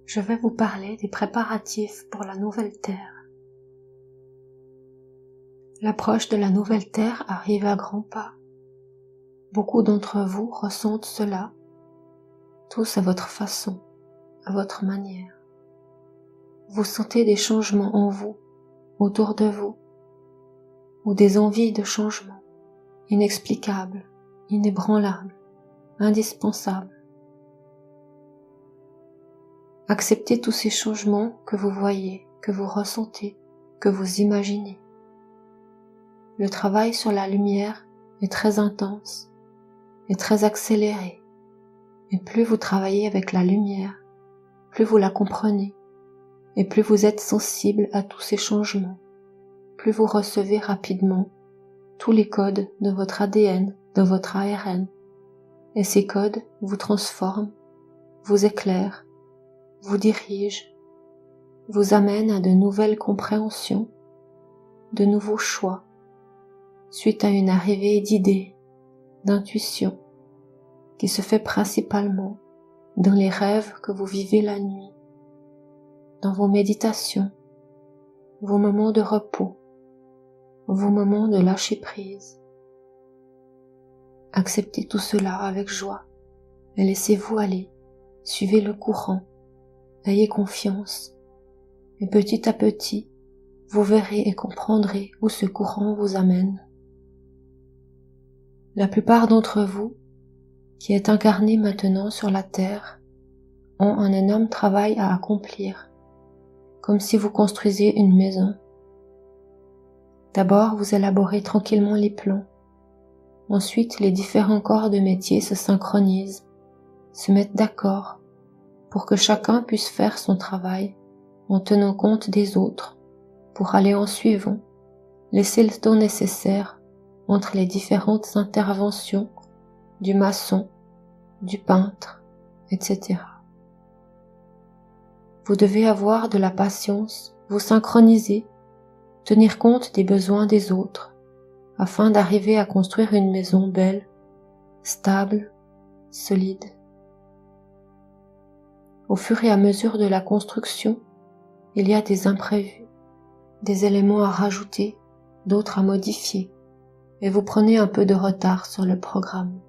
je vais vous parler des préparatifs pour la nouvelle Terre. L'approche de la nouvelle Terre arrive à grands pas. Beaucoup d'entre vous ressentent cela, tous à votre façon, à votre manière. Vous sentez des changements en vous, autour de vous, ou des envies de changement, inexplicables, inébranlables, indispensables. Acceptez tous ces changements que vous voyez, que vous ressentez, que vous imaginez. Le travail sur la lumière est très intense et très accéléré. Et plus vous travaillez avec la lumière, plus vous la comprenez, et plus vous êtes sensible à tous ces changements, plus vous recevez rapidement tous les codes de votre ADN, de votre ARN. Et ces codes vous transforment, vous éclairent, vous dirigent, vous amènent à de nouvelles compréhensions, de nouveaux choix, suite à une arrivée d'idées, d'intuitions, qui se fait principalement dans les rêves que vous vivez la nuit, dans vos méditations, vos moments de repos, vos moments de lâcher prise. Acceptez tout cela avec joie et laissez-vous aller, suivez le courant, ayez confiance et petit à petit, vous verrez et comprendrez où ce courant vous amène. La plupart d'entre vous, qui êtes incarnés maintenant sur la Terre, ont un énorme travail à accomplir, comme si vous construisiez une maison. D'abord, vous élaborez tranquillement les plans. Ensuite, les différents corps de métier se synchronisent, se mettent d'accord, pour que chacun puisse faire son travail en tenant compte des autres, pour aller en suivant, laisser le temps nécessaire entre les différentes interventions du maçon, du peintre, etc. Vous devez avoir de la patience, vous synchroniser, tenir compte des besoins des autres, afin d'arriver à construire une maison belle, stable, solide. Au fur et à mesure de la construction, il y a des imprévus, des éléments à rajouter, d'autres à modifier, et vous prenez un peu de retard sur le programme.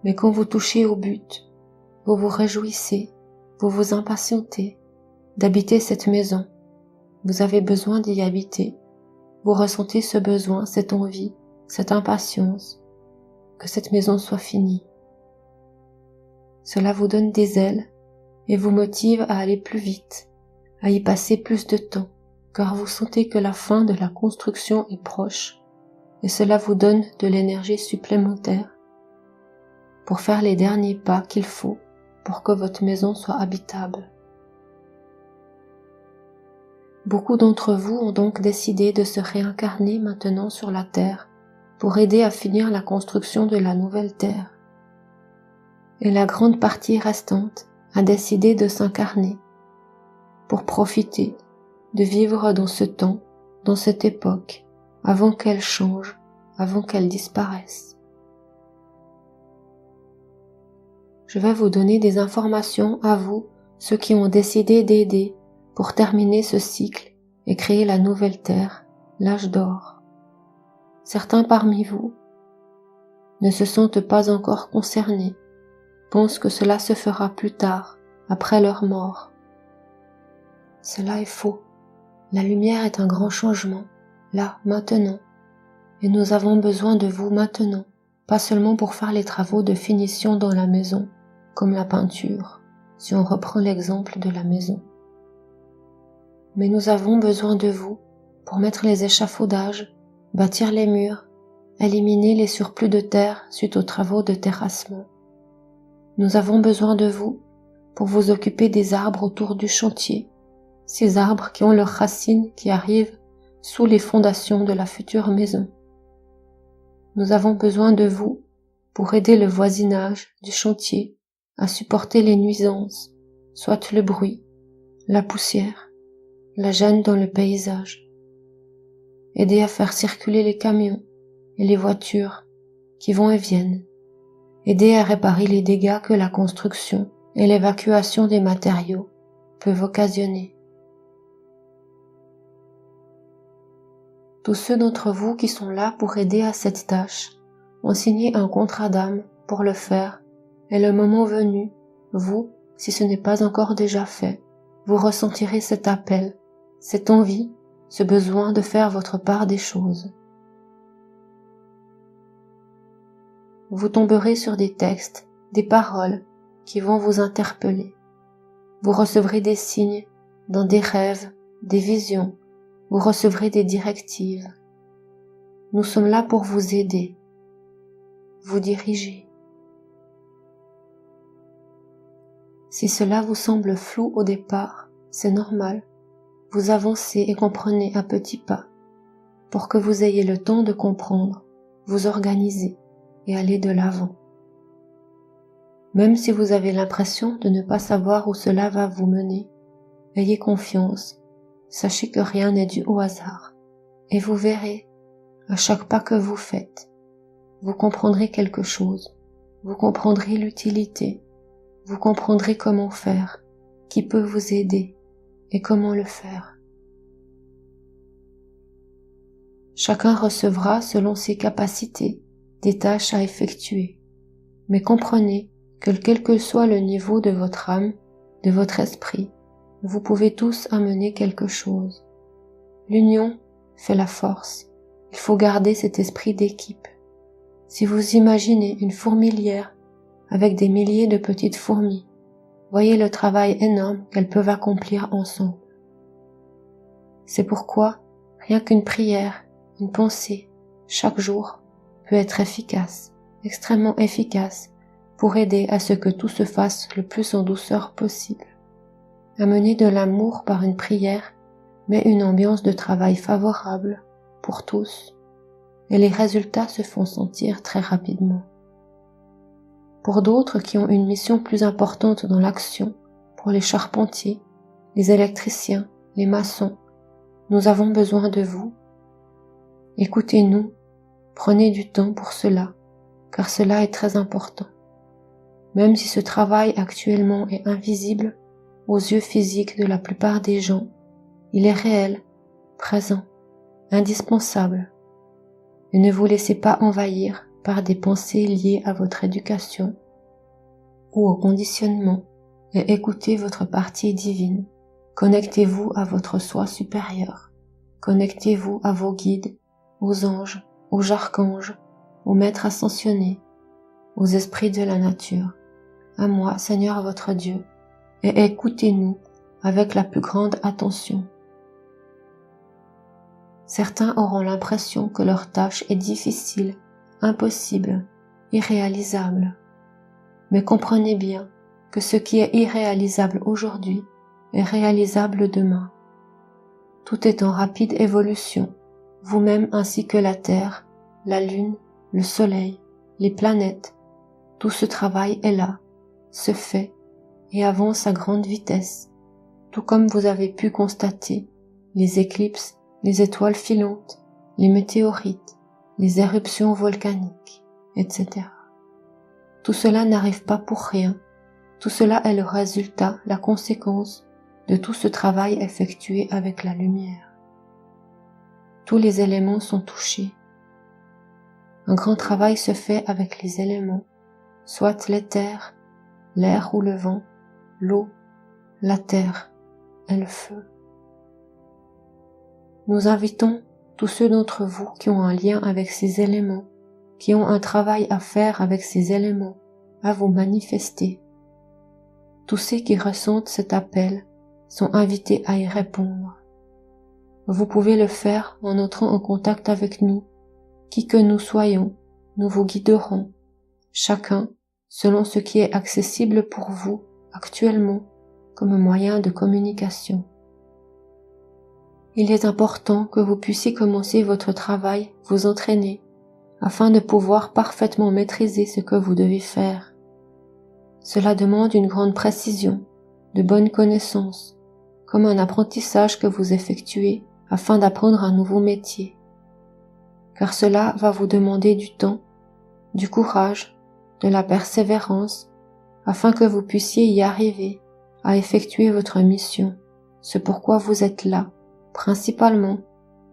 Mais quand vous touchez au but, vous vous réjouissez, vous vous impatientez d'habiter cette maison. Vous avez besoin d'y habiter. Vous ressentez ce besoin, cette envie, cette impatience, que cette maison soit finie. Cela vous donne des ailes et vous motive à aller plus vite, à y passer plus de temps, car vous sentez que la fin de la construction est proche et cela vous donne de l'énergie supplémentaire pour faire les derniers pas qu'il faut pour que votre maison soit habitable. Beaucoup d'entre vous ont donc décidé de se réincarner maintenant sur la Terre pour aider à finir la construction de la nouvelle Terre. Et la grande partie restante a décidé de s'incarner pour profiter, de vivre dans ce temps, dans cette époque, avant qu'elle change, avant qu'elle disparaisse. Je vais vous donner des informations à vous, ceux qui ont décidé d'aider pour terminer ce cycle et créer la nouvelle Terre, l'âge d'or. Certains parmi vous ne se sentent pas encore concernés, pensent que cela se fera plus tard, après leur mort. Cela est faux. La lumière est un grand changement, là, maintenant, et nous avons besoin de vous maintenant, pas seulement pour faire les travaux de finition dans la maison, comme la peinture, si on reprend l'exemple de la maison. Mais nous avons besoin de vous pour mettre les échafaudages, bâtir les murs, éliminer les surplus de terre suite aux travaux de terrassement. Nous avons besoin de vous pour vous occuper des arbres autour du chantier, ces arbres qui ont leurs racines qui arrivent sous les fondations de la future maison. Nous avons besoin de vous pour aider le voisinage du chantier à supporter les nuisances, soit le bruit, la poussière, la gêne dans le paysage. Aider à faire circuler les camions et les voitures qui vont et viennent. Aider à réparer les dégâts que la construction et l'évacuation des matériaux peuvent occasionner. Tous ceux d'entre vous qui sont là pour aider à cette tâche ont signé un contrat d'âme pour le faire, et le moment venu, vous, si ce n'est pas encore déjà fait, vous ressentirez cet appel, cette envie, ce besoin de faire votre part des choses. Vous tomberez sur des textes, des paroles qui vont vous interpeller. Vous recevrez des signes dans des rêves, des visions. Vous recevrez des directives. Nous sommes là pour vous aider, vous diriger. Si cela vous semble flou au départ, c'est normal. Vous avancez et comprenez à petits pas pour que vous ayez le temps de comprendre, vous organiser et aller de l'avant. Même si vous avez l'impression de ne pas savoir où cela va vous mener, ayez confiance, sachez que rien n'est dû au hasard, et vous verrez, à chaque pas que vous faites, vous comprendrez quelque chose, vous comprendrez l'utilité, vous comprendrez comment faire, qui peut vous aider et comment le faire. Chacun recevra selon ses capacités des tâches à effectuer, mais comprenez que quel que soit le niveau de votre âme, de votre esprit, vous pouvez tous amener quelque chose. L'union fait la force. Il faut garder cet esprit d'équipe. Si vous imaginez une fourmilière avec des milliers de petites fourmis, voyez le travail énorme qu'elles peuvent accomplir ensemble. C'est pourquoi rien qu'une prière, une pensée, chaque jour, peut être efficace, extrêmement efficace, pour aider à ce que tout se fasse le plus en douceur possible. Amener de l'amour par une prière met une ambiance de travail favorable pour tous, et les résultats se font sentir très rapidement. Pour d'autres qui ont une mission plus importante dans l'action, pour les charpentiers, les électriciens, les maçons, nous avons besoin de vous. Écoutez-nous, prenez du temps pour cela, car cela est très important. Même si ce travail actuellement est invisible aux yeux physiques de la plupart des gens, il est réel, présent, indispensable. Et ne vous laissez pas envahir par des pensées liées à votre éducation ou au conditionnement, et écoutez votre partie divine. Connectez-vous à votre soi supérieur. Connectez-vous à vos guides, aux anges, aux archanges, aux maîtres ascensionnés, aux esprits de la nature, à moi, Seigneur votre Dieu, et écoutez-nous avec la plus grande attention. Certains auront l'impression que leur tâche est difficile, impossible, irréalisable. Mais comprenez bien que ce qui est irréalisable aujourd'hui est réalisable demain. Tout est en rapide évolution, vous-même ainsi que la Terre, la Lune, le Soleil, les planètes. Tout ce travail est là, se fait et avance à grande vitesse, tout comme vous avez pu constater les éclipses, les étoiles filantes, les météorites, les éruptions volcaniques, etc. Tout cela n'arrive pas pour rien, tout cela est le résultat, la conséquence de tout ce travail effectué avec la lumière. Tous les éléments sont touchés. Un grand travail se fait avec les éléments, soit l'éther, l'air ou le vent, l'eau, la terre et le feu. Nous invitons tous ceux d'entre vous qui ont un lien avec ces éléments, qui ont un travail à faire avec ces éléments, à vous manifester. Tous ceux qui ressentent cet appel sont invités à y répondre. Vous pouvez le faire en entrant en contact avec nous. Qui que nous soyons, nous vous guiderons, chacun selon ce qui est accessible pour vous actuellement comme moyen de communication. Il est important que vous puissiez commencer votre travail, vous entraîner, afin de pouvoir parfaitement maîtriser ce que vous devez faire. Cela demande une grande précision, de bonnes connaissances, comme un apprentissage que vous effectuez afin d'apprendre un nouveau métier. Car cela va vous demander du temps, du courage, de la persévérance, afin que vous puissiez y arriver, à effectuer votre mission, ce pourquoi vous êtes là, principalement,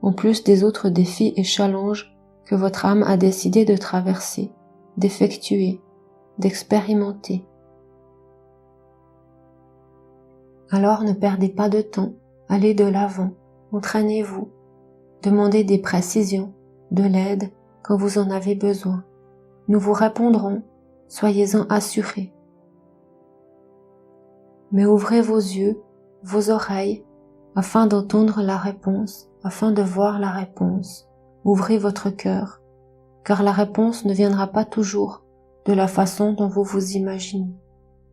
en plus des autres défis et challenges que votre âme a décidé de traverser, d'effectuer, d'expérimenter. Alors ne perdez pas de temps, allez de l'avant, entraînez-vous, demandez des précisions, de l'aide quand vous en avez besoin. Nous vous répondrons, soyez-en assurés. Mais ouvrez vos yeux, vos oreilles, afin d'entendre la réponse, afin de voir la réponse. Ouvrez votre cœur, car la réponse ne viendra pas toujours de la façon dont vous vous imaginez.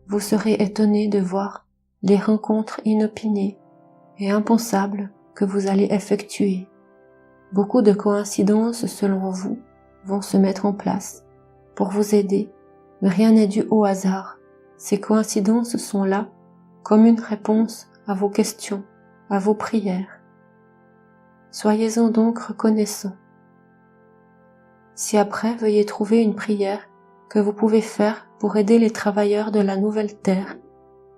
Vous serez étonnés de voir les rencontres inopinées et impensables que vous allez effectuer. Beaucoup de coïncidences, selon vous, vont se mettre en place pour vous aider, mais rien n'est dû au hasard. Ces coïncidences sont là comme une réponse à vos questions, à vos prières. Soyez-en donc reconnaissants. Ci-après, veuillez trouver une prière que vous pouvez faire pour aider les travailleurs de la nouvelle terre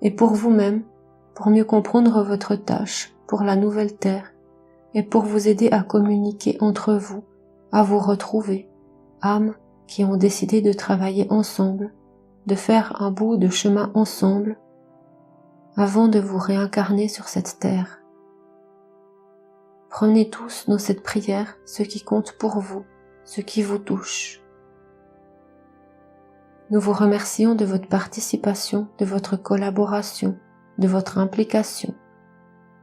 et pour vous-même, pour mieux comprendre votre tâche pour la nouvelle terre et pour vous aider à communiquer entre vous, à vous retrouver, âmes qui ont décidé de travailler ensemble, de faire un bout de chemin ensemble avant de vous réincarner sur cette terre. Prenez tous dans cette prière ce qui compte pour vous, ce qui vous touche. Nous vous remercions de votre participation, de votre collaboration, de votre implication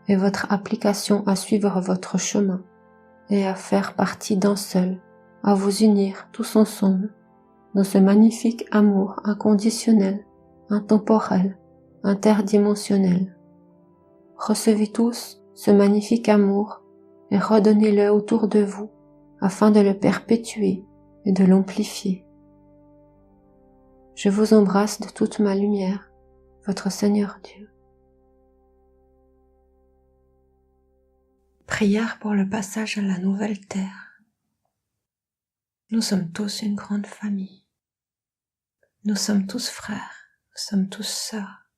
et votre application à suivre votre chemin et à faire partie d'un seul, à vous unir tous ensemble dans ce magnifique amour inconditionnel, intemporel, interdimensionnel. Recevez tous ce magnifique amour et redonnez-le autour de vous afin de le perpétuer et de l'amplifier. Je vous embrasse de toute ma lumière, votre Seigneur Dieu. Prière pour le passage à la nouvelle terre. Nous sommes tous une grande famille. Nous sommes tous frères, nous sommes tous sœurs,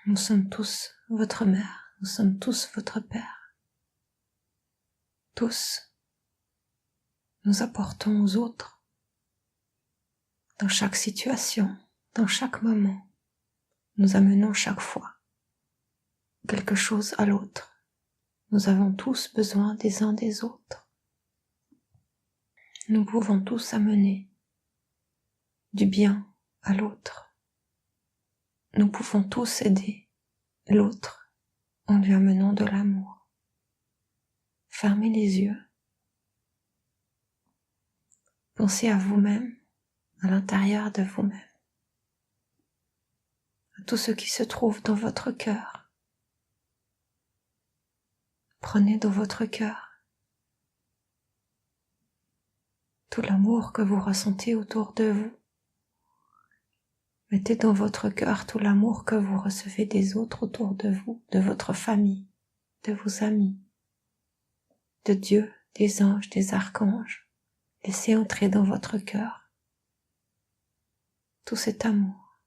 nous sommes tous votre mère, nous sommes tous votre père. Tous, nous apportons aux autres, dans chaque situation, dans chaque moment, nous amenons chaque fois quelque chose à l'autre. Nous avons tous besoin des uns des autres. Nous pouvons tous amener du bien à l'autre. Nous pouvons tous aider l'autre en lui amenant de l'amour. Fermez les yeux. Pensez à vous-même, à l'intérieur de vous-même, à tout ce qui se trouve dans votre cœur. Prenez dans votre cœur tout l'amour que vous ressentez autour de vous. Mettez dans votre cœur tout l'amour que vous recevez des autres autour de vous, de votre famille, de vos amis, de Dieu, des anges, des archanges. Laissez entrer dans votre cœur tout cet amour.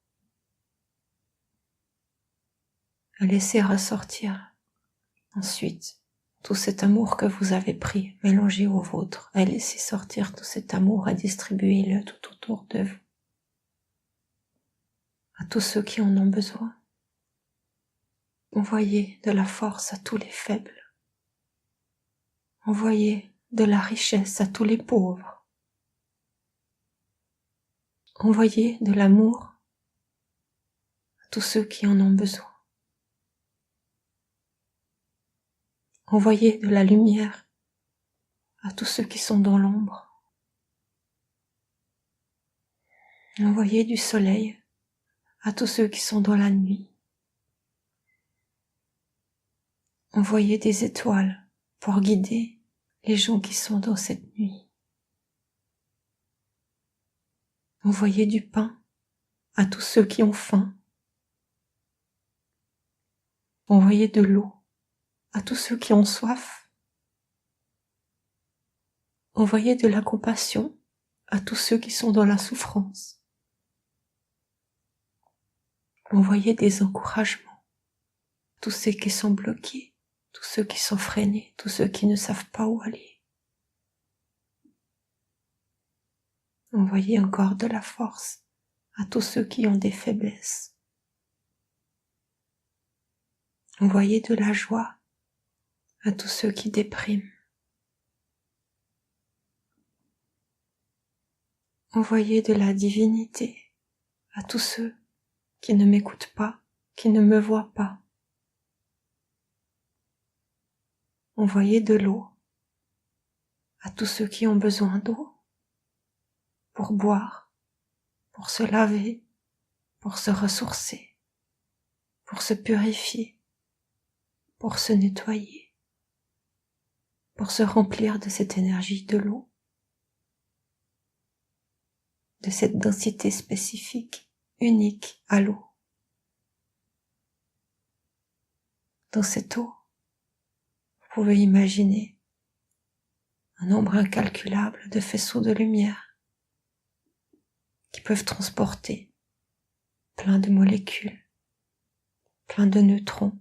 Laissez ressortir ensuite tout cet amour que vous avez pris, mélangé au vôtre, et laissez sortir tout cet amour et distribuez-le tout autour de vous, à tous ceux qui en ont besoin. Envoyez de la force à tous les faibles. Envoyez de la richesse à tous les pauvres. Envoyez de l'amour à tous ceux qui en ont besoin. Envoyez de la lumière à tous ceux qui sont dans l'ombre. Envoyez du soleil à tous ceux qui sont dans la nuit. Envoyez des étoiles pour guider les gens qui sont dans cette nuit. Envoyez du pain à tous ceux qui ont faim. Envoyez de l'eau à tous ceux qui ont soif. Envoyez de la compassion à tous ceux qui sont dans la souffrance. Envoyez des encouragements. Tous ceux qui sont bloqués, tous ceux qui sont freinés, tous ceux qui ne savent pas où aller. Envoyez encore de la force à tous ceux qui ont des faiblesses. Envoyez de la joie à tous ceux qui dépriment. Envoyez de la divinité à tous ceux qui ne m'écoutent pas, qui ne me voient pas. Envoyez de l'eau à tous ceux qui ont besoin d'eau pour boire, pour se laver, pour se ressourcer, pour se purifier, pour se nettoyer, pour se remplir de cette énergie de l'eau, de cette densité spécifique, unique à l'eau. Dans cette eau, vous pouvez imaginer un nombre incalculable de faisceaux de lumière qui peuvent transporter plein de molécules, plein de neutrons,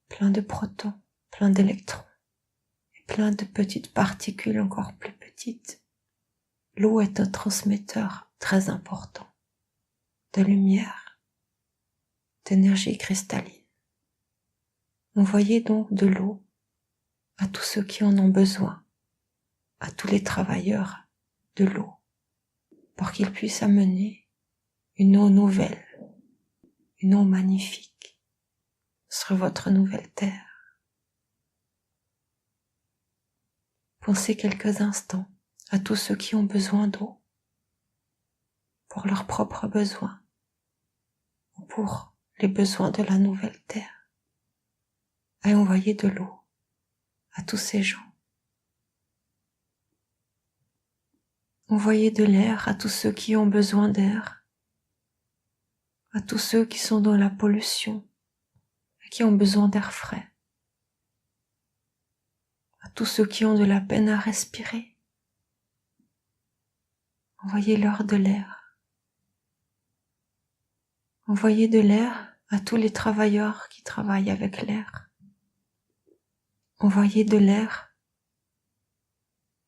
plein de protons, plein d'électrons et plein de petites particules encore plus petites. L'eau est un transmetteur très important de lumière, d'énergie cristalline. Envoyez donc de l'eau à tous ceux qui en ont besoin, à tous les travailleurs de l'eau, pour qu'ils puissent amener une eau nouvelle, une eau magnifique sur votre nouvelle terre. Pensez quelques instants à tous ceux qui ont besoin d'eau pour leurs propres besoins ou pour les besoins de la nouvelle terre, et envoyez de l'eau à tous ces gens. Envoyez de l'air à tous ceux qui ont besoin d'air, à tous ceux qui sont dans la pollution et qui ont besoin d'air frais, à tous ceux qui ont de la peine à respirer. Envoyez-leur de l'air. Envoyez de l'air à tous les travailleurs qui travaillent avec l'air. Envoyez de l'air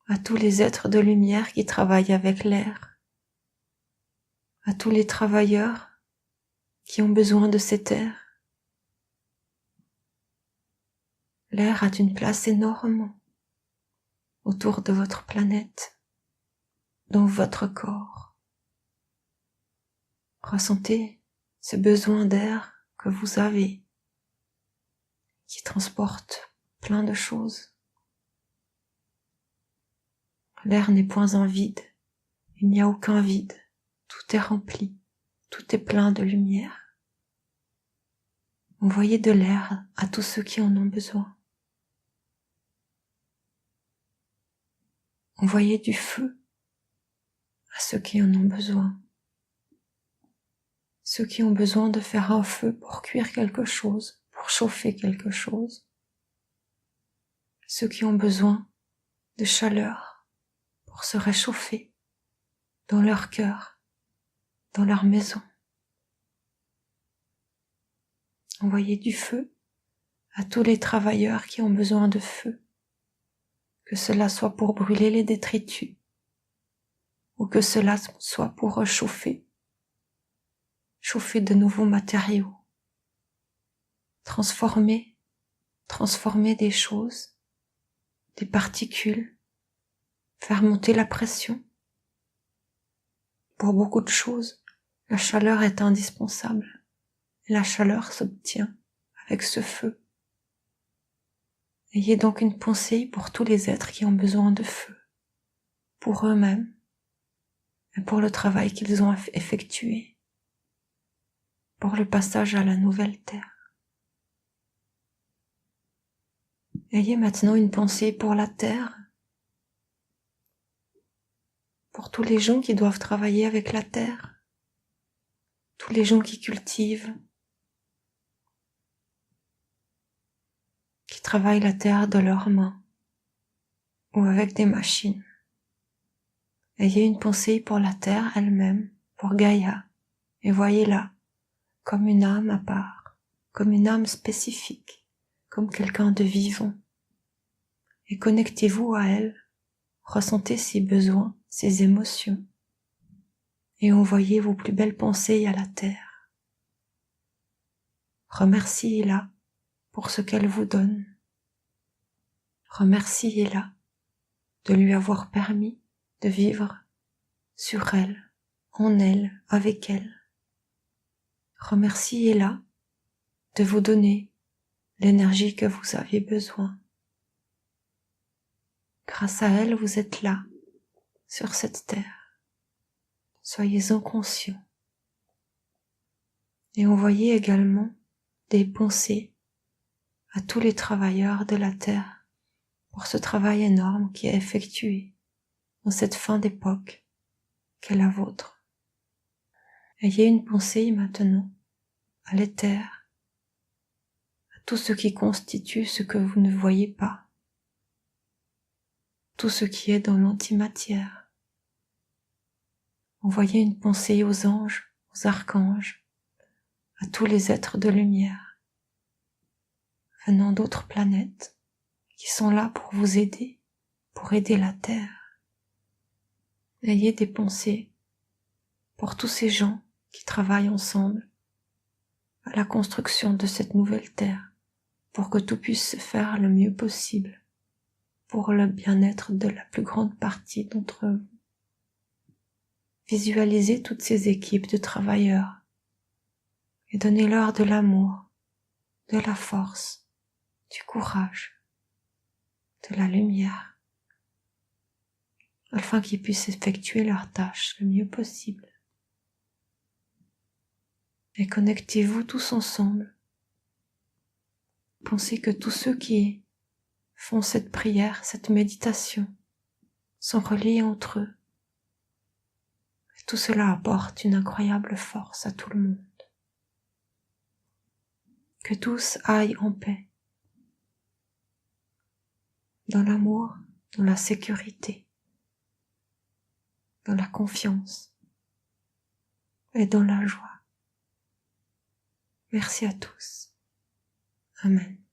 à tous les êtres de lumière qui travaillent avec l'air, à tous les travailleurs qui ont besoin de cet air. L'air a une place énorme autour de votre planète, dans votre corps. Ressentez ce besoin d'air que vous avez, qui transporte plein de choses. L'air n'est point un vide, il n'y a aucun vide, tout est rempli, tout est plein de lumière. Envoyez de l'air à tous ceux qui en ont besoin. Envoyez du feu à ceux qui en ont besoin. Ceux qui ont besoin de faire un feu pour cuire quelque chose, pour chauffer quelque chose. Ceux qui ont besoin de chaleur pour se réchauffer dans leur cœur, dans leur maison. Envoyez du feu à tous les travailleurs qui ont besoin de feu, que cela soit pour brûler les détritus, ou que cela soit pour chauffer de nouveaux matériaux, transformer des choses, des particules, faire monter la pression. Pour beaucoup de choses, la chaleur est indispensable. Et la chaleur s'obtient avec ce feu. Ayez donc une pensée pour tous les êtres qui ont besoin de feu, pour eux-mêmes et pour le travail qu'ils ont effectué, pour le passage à la nouvelle terre. Ayez maintenant une pensée pour la terre, pour tous les gens qui doivent travailler avec la terre, tous les gens qui cultivent, qui travaillent la terre de leurs mains ou avec des machines. Ayez une pensée pour la terre elle-même, pour Gaïa, et voyez-la comme une âme à part, comme une âme spécifique, comme quelqu'un de vivant. Et connectez-vous à elle, ressentez ses besoins, ses émotions, et envoyez vos plus belles pensées à la terre. Remerciez-la pour ce qu'elle vous donne. Remerciez-la de lui avoir permis de vivre sur elle, en elle, avec elle. Remerciez-la de vous donner l'énergie que vous avez besoin. Grâce à elle, vous êtes là, sur cette terre. Soyez-en conscients. Et envoyez également des pensées à tous les travailleurs de la terre pour ce travail énorme qui est effectué dans cette fin d'époque qu'est la vôtre. Ayez une pensée maintenant à l'éther, à tout ce qui constitue ce que vous ne voyez pas, tout ce qui est dans l'antimatière. Envoyez une pensée aux anges, aux archanges, à tous les êtres de lumière, venant d'autres planètes, qui sont là pour vous aider, pour aider la Terre. Ayez des pensées pour tous ces gens qui travaillent ensemble à la construction de cette nouvelle Terre, pour que tout puisse se faire le mieux possible, pour le bien-être de la plus grande partie d'entre vous. Visualisez toutes ces équipes de travailleurs et donnez-leur de l'amour, de la force, du courage, de la lumière, afin qu'ils puissent effectuer leurs tâches le mieux possible. Et connectez-vous tous ensemble. Pensez que tous ceux qui font cette prière, cette méditation, sont reliés entre eux. Et tout cela apporte une incroyable force à tout le monde. Que tous aillent en paix, dans l'amour, dans la sécurité, dans la confiance et dans la joie. Merci à tous. Amen.